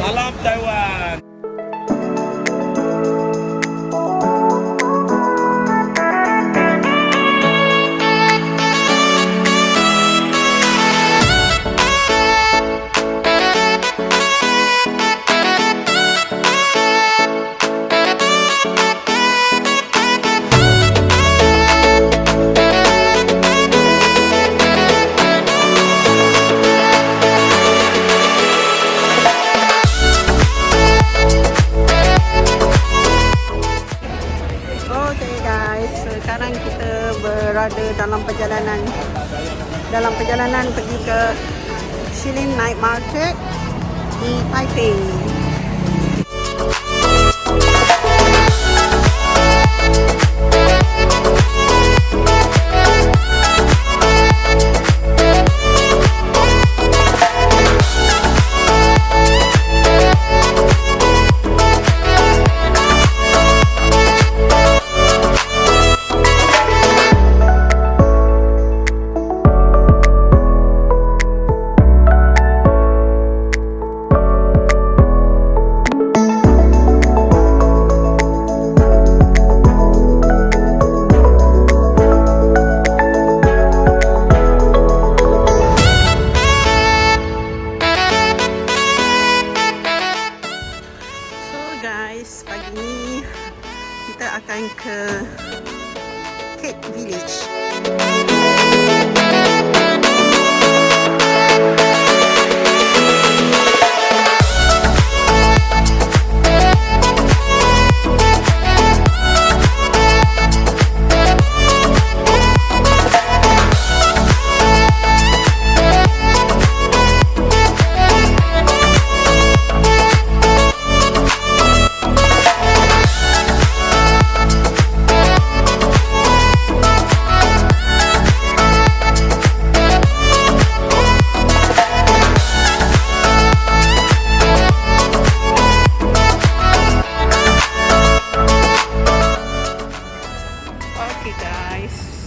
Salam Taiwan. Sekarang kita berada dalam perjalanan pergi ke Shilin Night Market di Taipei. Pagi ni kita akan ke Cake Village.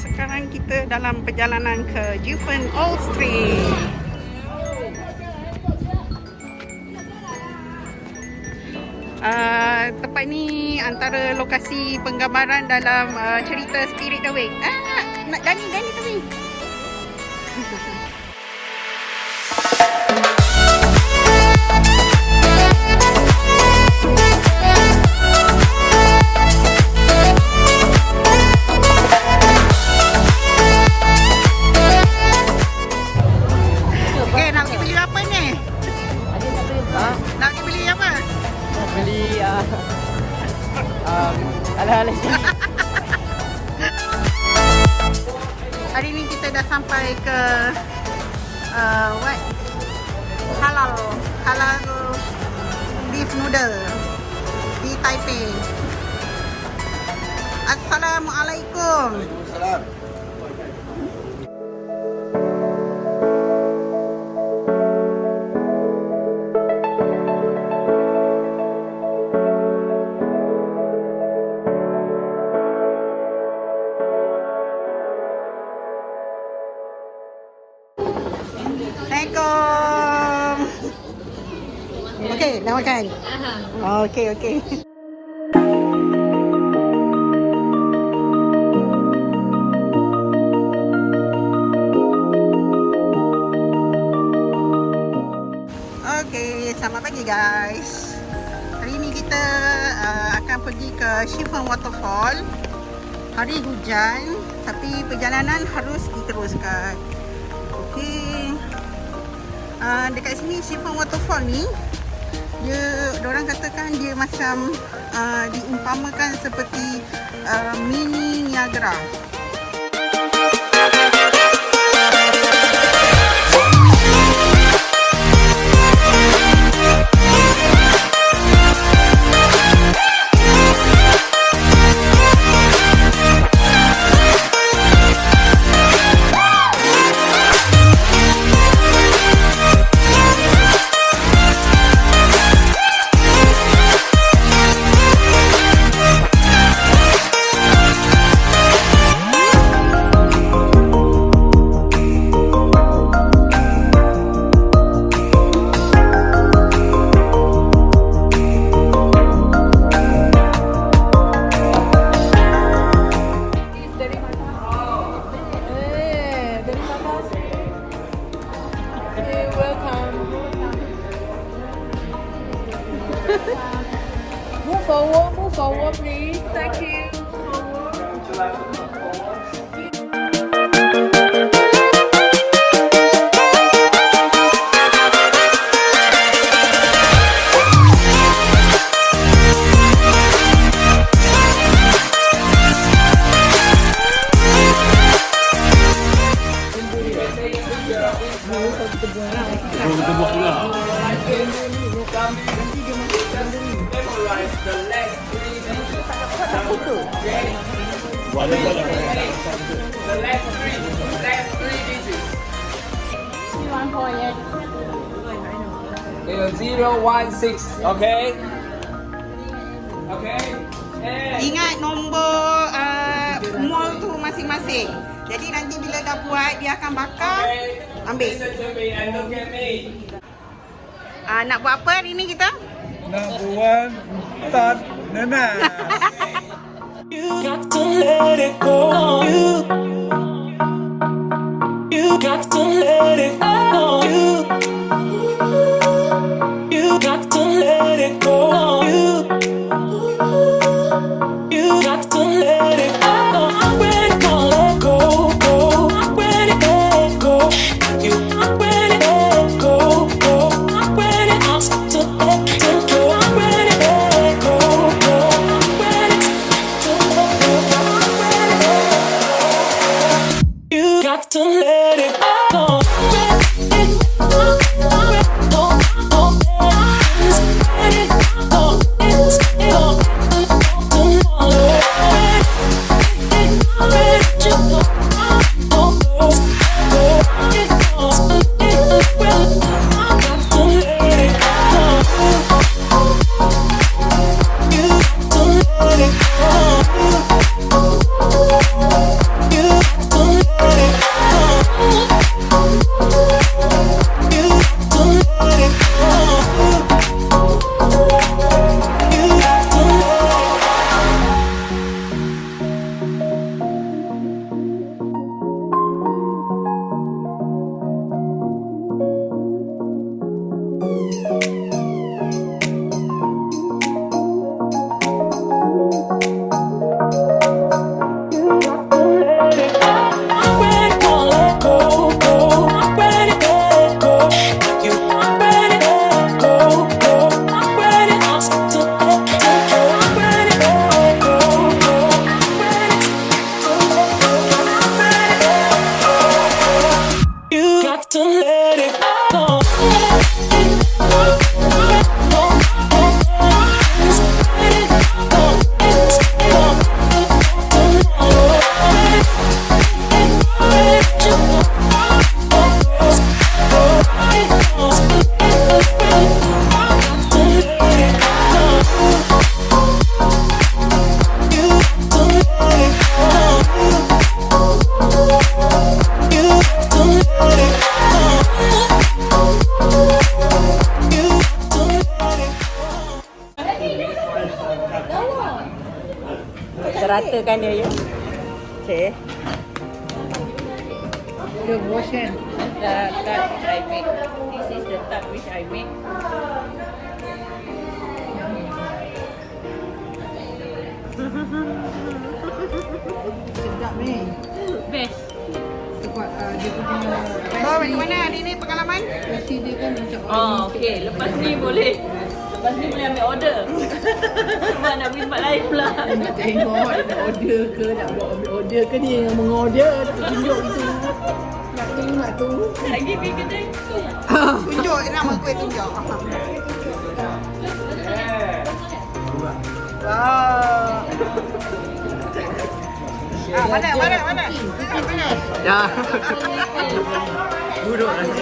Sekarang kita dalam perjalanan ke Jioufen Old Street. Tempat ni antara lokasi penggambaran dalam cerita Spirit Away. Nak Dani tu. Hari ni kita dah sampai ke halal beef noodle di Taipei. Assalamualaikum. Waalaikumsalam. Assalamualaikum. Okey, dah makan? Okey. Okey, selamat pagi guys. Hari ni kita akan pergi ke Shifen Waterfall. Hari hujan, tapi perjalanan harus diteruskan. Okey. Dekat sini Shifen Waterfall ni diorang katakan dia macam diumpamakan seperti mini Niagara. Move forward, please. Thank you. Memorize the last three digits. The last three digits. 016. Okay. Okay. Ingat nombor mall tu masing-masing. Jadi nanti bila dah buat, dia akan bakar. Ambil. Listen to me and look at me. Nak buat apa hari ni kita? Nak buat tat nanas. You got to let it go. You got to let it go. You got to let it go. You got to let it go. I'm ready to let go, go. I'm ready to let go. You, I'm ready to let go, go. I'm ready to let go. I'm ready to let go, go. I'm ready to let go. I'm ready to let go. You got to let it go. Ratakan dia, ya. Okay. The version. The tart which I make. This is the tart which I make. Sedap ni. Best. Sebab dia punya So, macam mana hari ni pengalaman? resi dia kan macam Oh, okey. Lepas ni boleh. Lepas ni boleh ambil order. Sebab nak pergi tempat lain pula. nak tengok dia nak order ke, nak buat ambil order ke, dia yang mengorder, dia tunjuk itu. Nak tengok tu. Lagi pergi kedai. Tunjuk nama kuih tunjuk. Wow. Mana? Tunjuk mana? Ya. Duduk nasi.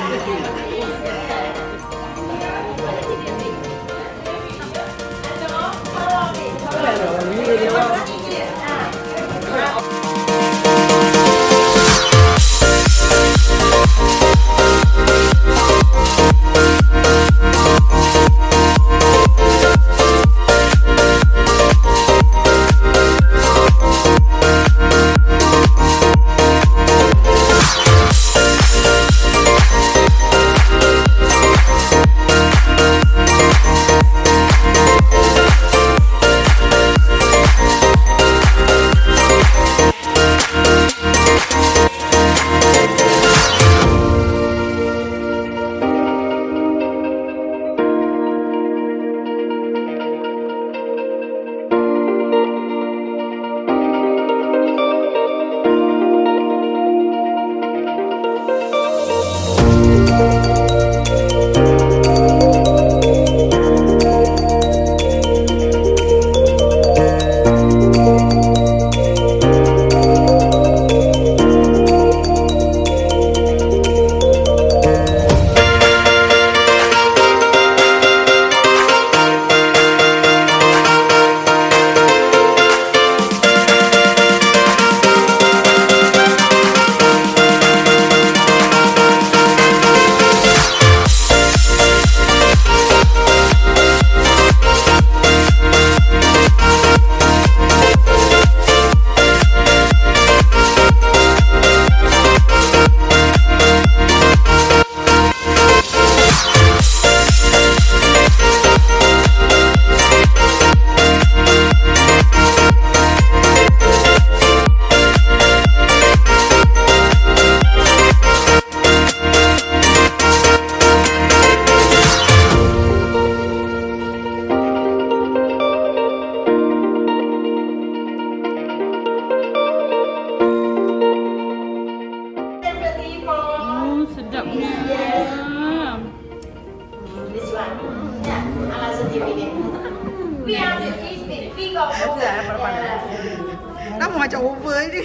Kamu macam over ni.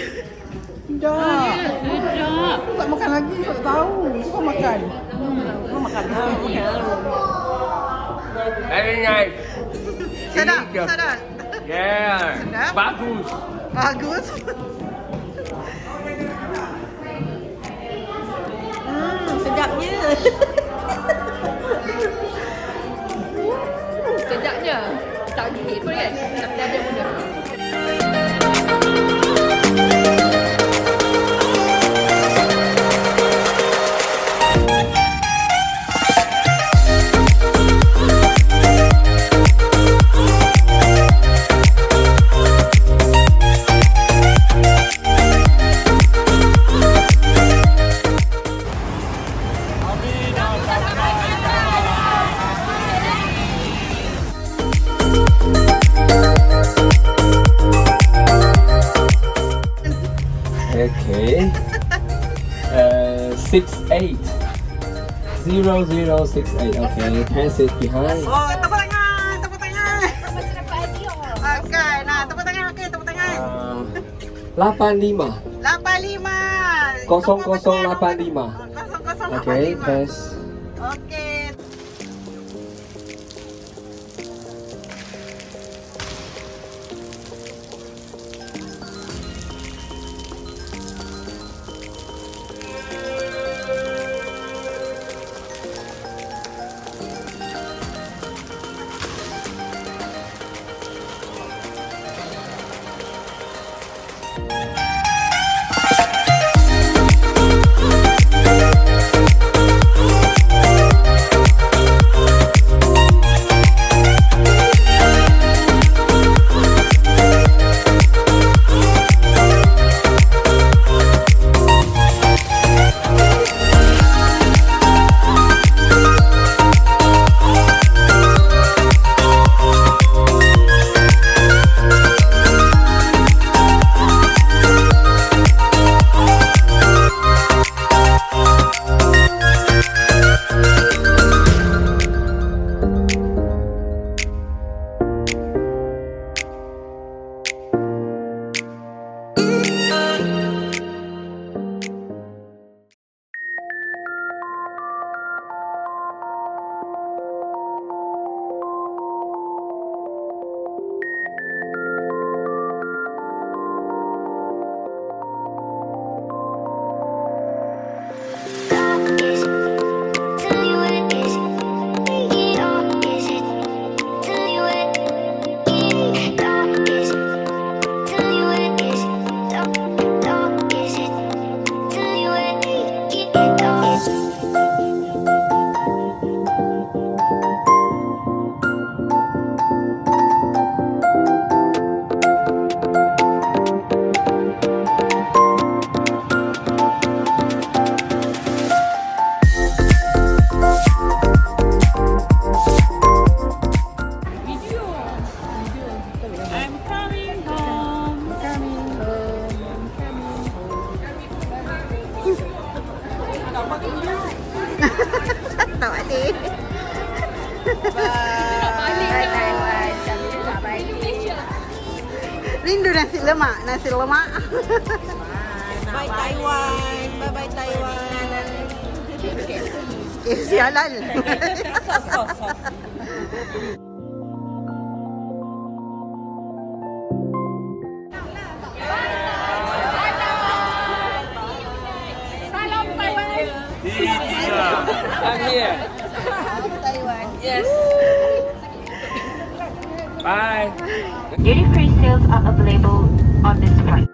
Dah. Sedap. Tak makan lagi, tak tahu. Kau makan. Kau makan. Very nice. Sedap, sedap. Yeah. Sedap. Bagus. Bagus. Sedapnya. Sedapnya. Tak gigit pun kan? Tapi ada benda. Okay. 68. 0068. Okay. Pass it behind. Oh, tepuk tangan, tepuk tangan. Okey, nah, tepuk tangan, okey, tepuk tangan. 85. 85. 0085. 0085. Okay. Pass. Okey. Tak balik. Bye Taiwan. Sampai tak balik. Rindu nasi lemak, nasi lemak. Bye Taiwan. Bye bye Taiwan. Sialan. Salam Taiwan. I'm here. Taiwan. Yes. Bye. Duty-free sales are available on this front.